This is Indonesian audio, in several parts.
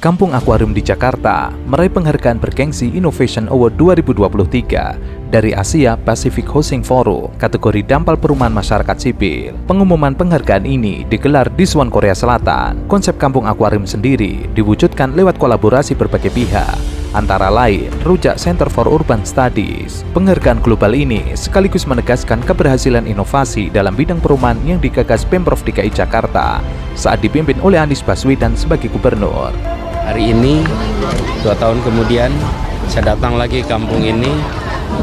Kampung Akuarium di Jakarta meraih penghargaan bergengsi Innovation Award 2023 dari Asia Pacific Housing Forum kategori Dampal Perumahan Masyarakat Sipil. Pengumuman penghargaan ini digelar di Suwon, Korea Selatan. Konsep Kampung Akuarium sendiri diwujudkan lewat kolaborasi berbagai pihak, antara lain Rujak Center for Urban Studies. Penghargaan global ini sekaligus menegaskan keberhasilan inovasi dalam bidang perumahan yang digagas Pemprov DKI Jakarta saat dipimpin oleh Anies Baswedan sebagai gubernur. Hari ini, 2 tahun kemudian, saya datang lagi ke kampung ini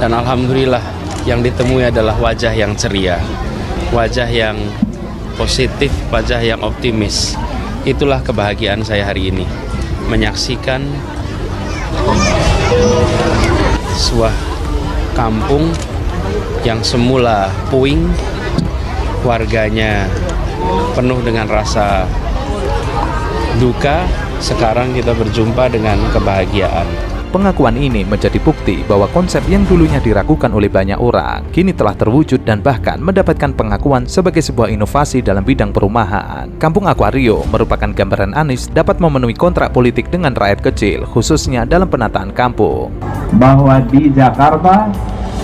dan alhamdulillah yang ditemui adalah wajah yang ceria, wajah yang positif, wajah yang optimis. Itulah kebahagiaan saya hari ini, menyaksikan sebuah kampung yang semula puing, warganya penuh dengan rasa duka. Sekarang kita berjumpa dengan kebahagiaan. Pengakuan ini menjadi bukti bahwa konsep yang dulunya diragukan oleh banyak orang kini telah terwujud dan bahkan mendapatkan pengakuan sebagai sebuah inovasi dalam bidang perumahan. Kampung Akuarium merupakan gambaran Anies dapat memenuhi kontrak politik dengan rakyat kecil, khususnya dalam penataan kampung. Bahwa di Jakarta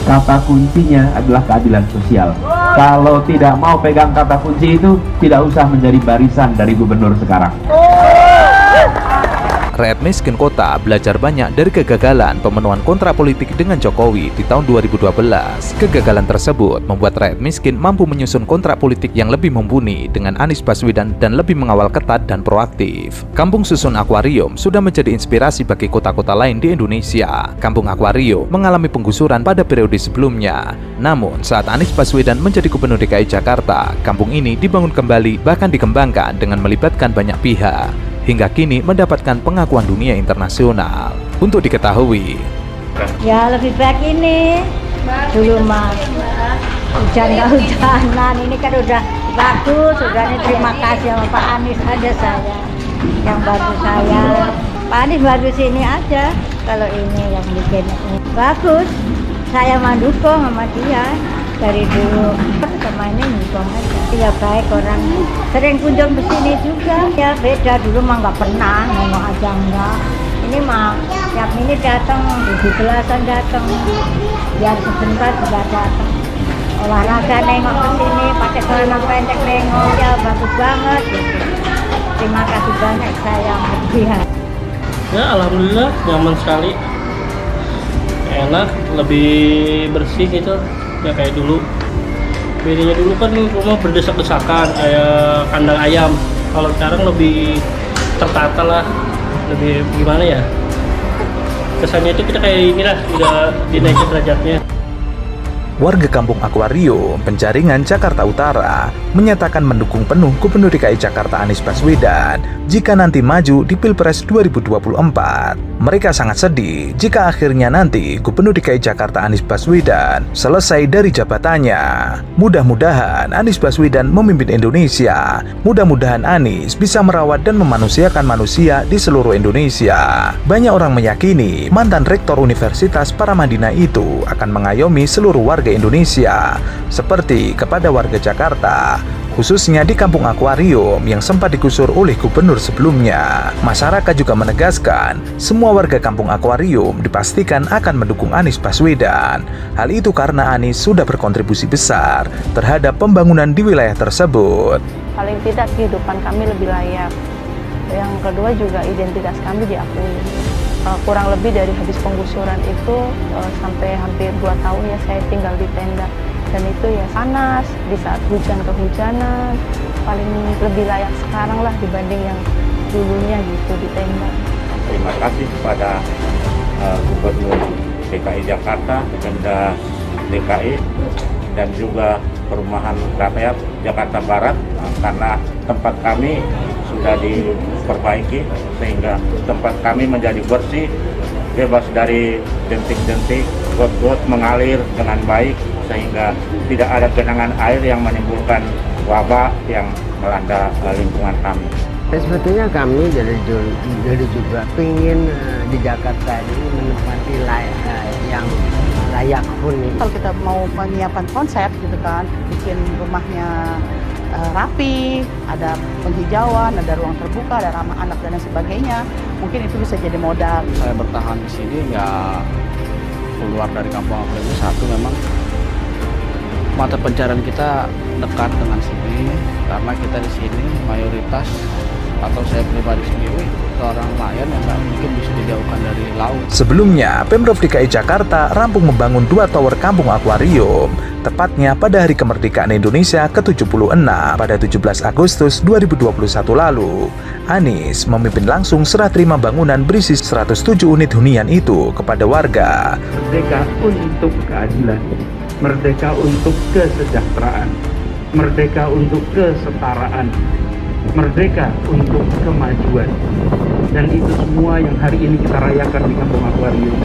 kata kuncinya adalah keadilan sosial. Kalau tidak mau pegang kata kunci itu, tidak usah menjadi barisan dari gubernur sekarang. Rakyat miskin kota belajar banyak dari kegagalan pemenuhan kontrak politik dengan Jokowi di tahun 2012. Kegagalan tersebut membuat rakyat miskin mampu menyusun kontrak politik yang lebih mumpuni dengan Anies Baswedan dan lebih mengawal ketat dan proaktif. Kampung susun Akuarium sudah menjadi inspirasi bagi kota-kota lain di Indonesia. Kampung Akuarium mengalami penggusuran pada periode sebelumnya. Namun, saat Anies Baswedan menjadi gubernur DKI Jakarta, kampung ini dibangun kembali bahkan dikembangkan dengan melibatkan banyak pihak, hingga kini mendapatkan pengakuan dunia internasional. Untuk diketahui, ya lebih baik ini dulu mah hujan-hujanan, ini kan udah bagus, udah ini terima kasih sama Pak Anies aja saya yang bantu saya. Pak Anies baru sini aja, kalau ini yang bikin ini bagus, saya mendukung sama dia dari dulu. Sama ini mendukung aja. Ya baik, orang sering kunjung ke sini juga. Ya beda, dulu mah nggak pernah, ngomong aja enggak. Ini mah tiap ini datang, 17-an datang, biar sebentar juga datang. Olahraga nengok ke sini, pakai celana pendek nengok, ya bagus banget. Gitu. Terima kasih banyak saya berpihak. Ya alhamdulillah nyaman sekali, enak, lebih bersih gitu, ya kayak dulu. Bedanya dulu kan rumah berdesak-desakan kayak kandang ayam. Kalau sekarang lebih tertata lah, lebih gimana ya? Kesannya itu kita kayak inilah, udah dinaikin derajatnya. warga Kampung Akuarium, Penjaringan, Jakarta Utara menyatakan mendukung penuh Gubernur DKI Jakarta Anies Baswedan jika nanti maju di Pilpres 2024. Mereka sangat sedih jika akhirnya nanti Gubernur DKI Jakarta Anies Baswedan selesai dari jabatannya. Mudah-mudahan Anies Baswedan memimpin Indonesia. Mudah-mudahan Anies bisa merawat dan memanusiakan manusia di seluruh Indonesia. Banyak orang meyakini mantan Rektor Universitas Paramadina itu akan mengayomi seluruh warga Indonesia, seperti kepada warga Jakarta, khususnya di Kampung Akuarium yang sempat digusur oleh gubernur sebelumnya. Masyarakat juga menegaskan semua warga Kampung Akuarium dipastikan akan mendukung Anies Baswedan. Hal itu karena Anies sudah berkontribusi besar terhadap pembangunan di wilayah tersebut. Paling tidak kehidupan kami lebih layak. Yang kedua juga identitas kami diakui. Kurang lebih dari habis penggusuran itu sampai hampir 2 tahun ya saya tinggal di tenda. Dan itu ya panas, di saat hujan kehujanan, paling lebih layak sekarang lah dibanding yang dulunya gitu di tenda. Terima kasih kepada Gubernur DKI Jakarta, Pemda DKI, dan juga Perumahan Rakyat Jakarta Barat, karena tempat kami sudah diperbaiki sehingga tempat kami menjadi bersih, bebas dari dentik-dentik, got-got mengalir dengan baik sehingga tidak ada genangan air yang menimbulkan wabah yang melanda lingkungan kami. Sebetulnya kami dari juga ingin di Jakarta ini menempati yang layak huni. Kalau kita mau menyiapkan konsep gitu kan, bikin rumahnya rapi, ada penghijauan, ada ruang terbuka, ada ramah anak dan lain sebagainya. Mungkin itu bisa jadi modal. Saya bertahan di sini nggak keluar dari Kampung Akwarium. Satu, memang mata pencarian kita dekat dengan sini karena kita di sini mayoritas, atau saya pribadi sendiri seorang nelayan yang nggak mungkin bisa dijauhkan dari laut. Sebelumnya, Pemprov DKI Jakarta rampung membangun 2 tower kampung akuarium, tepatnya pada Hari Kemerdekaan Indonesia ke-76 pada 17 Agustus 2021 lalu. Anies memimpin langsung serah terima bangunan berisi 107 unit hunian itu kepada warga. Merdeka untuk keadilan, merdeka untuk kesejahteraan, merdeka untuk kesetaraan, merdeka untuk kemajuan. Dan itu semua yang hari ini kita rayakan di Kampung Akuarium.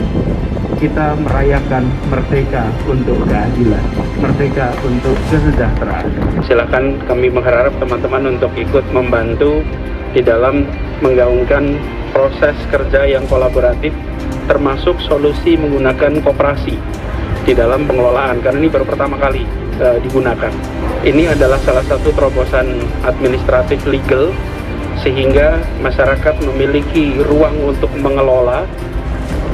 Kita merayakan merdeka untuk keadilan, merdeka untuk kesejahteraan. Silakan kami mengharap teman-teman untuk ikut membantu di dalam menggaungkan proses kerja yang kolaboratif, termasuk solusi menggunakan koperasi di dalam pengelolaan, karena ini baru pertama kali digunakan. Ini adalah salah satu terobosan administratif legal, sehingga masyarakat memiliki ruang untuk mengelola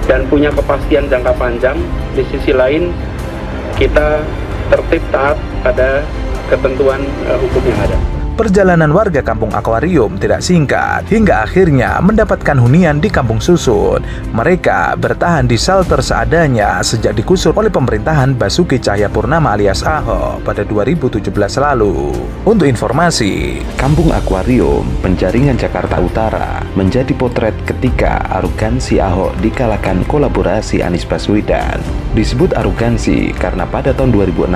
dan punya kepastian jangka panjang. Di sisi lain, kita tertib taat pada ketentuan hukum yang ada. Perjalanan warga Kampung Akuarium tidak singkat, hingga akhirnya mendapatkan hunian di Kampung Susun. Mereka bertahan di shelter seadanya sejak digusur oleh pemerintahan Basuki Cahayapurnama alias Ahok pada 2017 lalu. Untuk informasi, Kampung Akuarium, Penjaringan Jakarta Utara menjadi potret ketika arogansi Ahok dikalahkan kolaborasi Anies Baswedan. Disebut arogansi karena pada tahun 2016,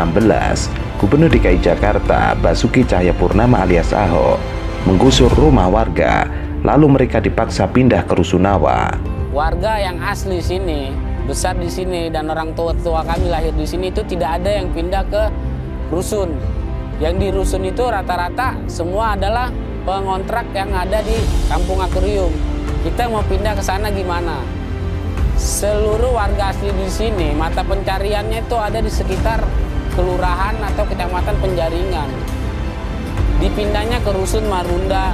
Gubernur DKI Jakarta Basuki Cahayapurnama alias Ahok menggusur rumah warga, lalu mereka dipaksa pindah ke Rusunawa. Warga yang asli sini, besar di sini, dan orang tua kami lahir di sini itu tidak ada yang pindah ke Rusun. Yang di Rusun itu rata-rata semua adalah pengontrak yang ada di Kampung Akuarium. Kita mau pindah ke sana gimana? Seluruh warga asli di sini, mata pencariannya itu ada di sekitar kelurahan atau kecamatan Penjaringan. Dipindahnya ke Rusun Marunda,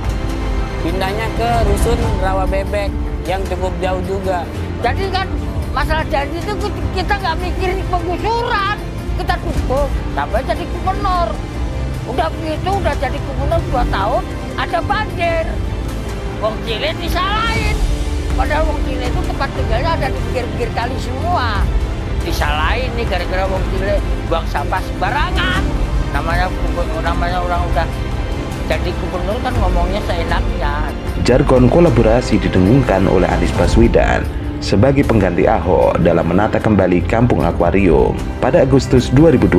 pindahnya ke Rusun Rawa Bebek yang cukup jauh juga. Jadi kan masalah janji itu kita nggak mikirin penggusuran, kita tutup sampai jadi gubernur. Udah begitu, udah jadi gubernur 2 tahun, ada banjir. Wong Cile disalahin, padahal Wong Cile itu tempat tinggalnya ada di pinggir-pinggir kali semua. Disalahin nih gara-gara Wong Cile buang sampah sembarangan. Namanya orang udah jadi gubernur kan ngomongnya seenaknya. Jargon kolaborasi didengungkan oleh Anies Baswedan sebagai pengganti Ahok dalam menata kembali Kampung Akuarium. Pada Agustus 2020,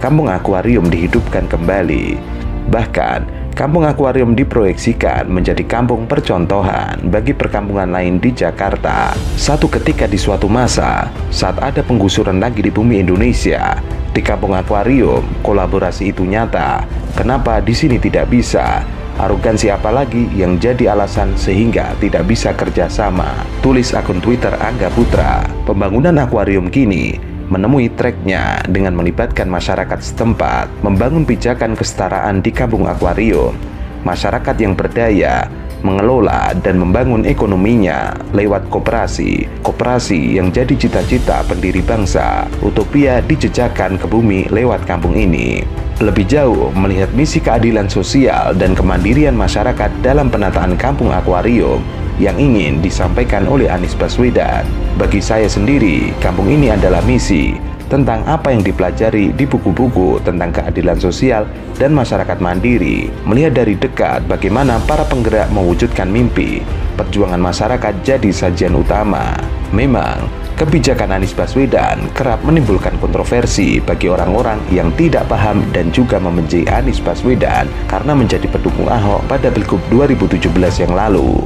Kampung Akuarium dihidupkan kembali. Bahkan, Kampung Akuarium diproyeksikan menjadi kampung percontohan bagi perkampungan lain di Jakarta. Satu ketika di suatu masa, saat ada penggusuran lagi di bumi Indonesia, di Kampung Akuarium, kolaborasi itu nyata. Kenapa di sini tidak bisa? Arogansi apalagi yang jadi alasan sehingga tidak bisa kerjasama? Tulis akun Twitter Angga Putra. Pembangunan akuarium kini menemui treknya dengan melibatkan masyarakat setempat, membangun pijakan kesetaraan di Kampung Akuarium. Masyarakat yang berdaya mengelola dan membangun ekonominya lewat koperasi yang jadi cita-cita pendiri bangsa. Utopia dijejakan ke bumi lewat kampung ini. Lebih jauh, melihat misi keadilan sosial dan kemandirian masyarakat dalam penataan Kampung Akuarium yang ingin disampaikan oleh Anies Baswedan. Bagi saya sendiri, kampung ini adalah misi tentang apa yang dipelajari di buku-buku tentang keadilan sosial dan masyarakat mandiri. Melihat dari dekat bagaimana para penggerak mewujudkan mimpi, perjuangan masyarakat jadi sajian utama. Memang, kebijakan Anies Baswedan kerap menimbulkan kontroversi bagi orang-orang yang tidak paham dan juga membenci Anies Baswedan karena menjadi pendukung Ahok pada Pilgub 2017 yang lalu.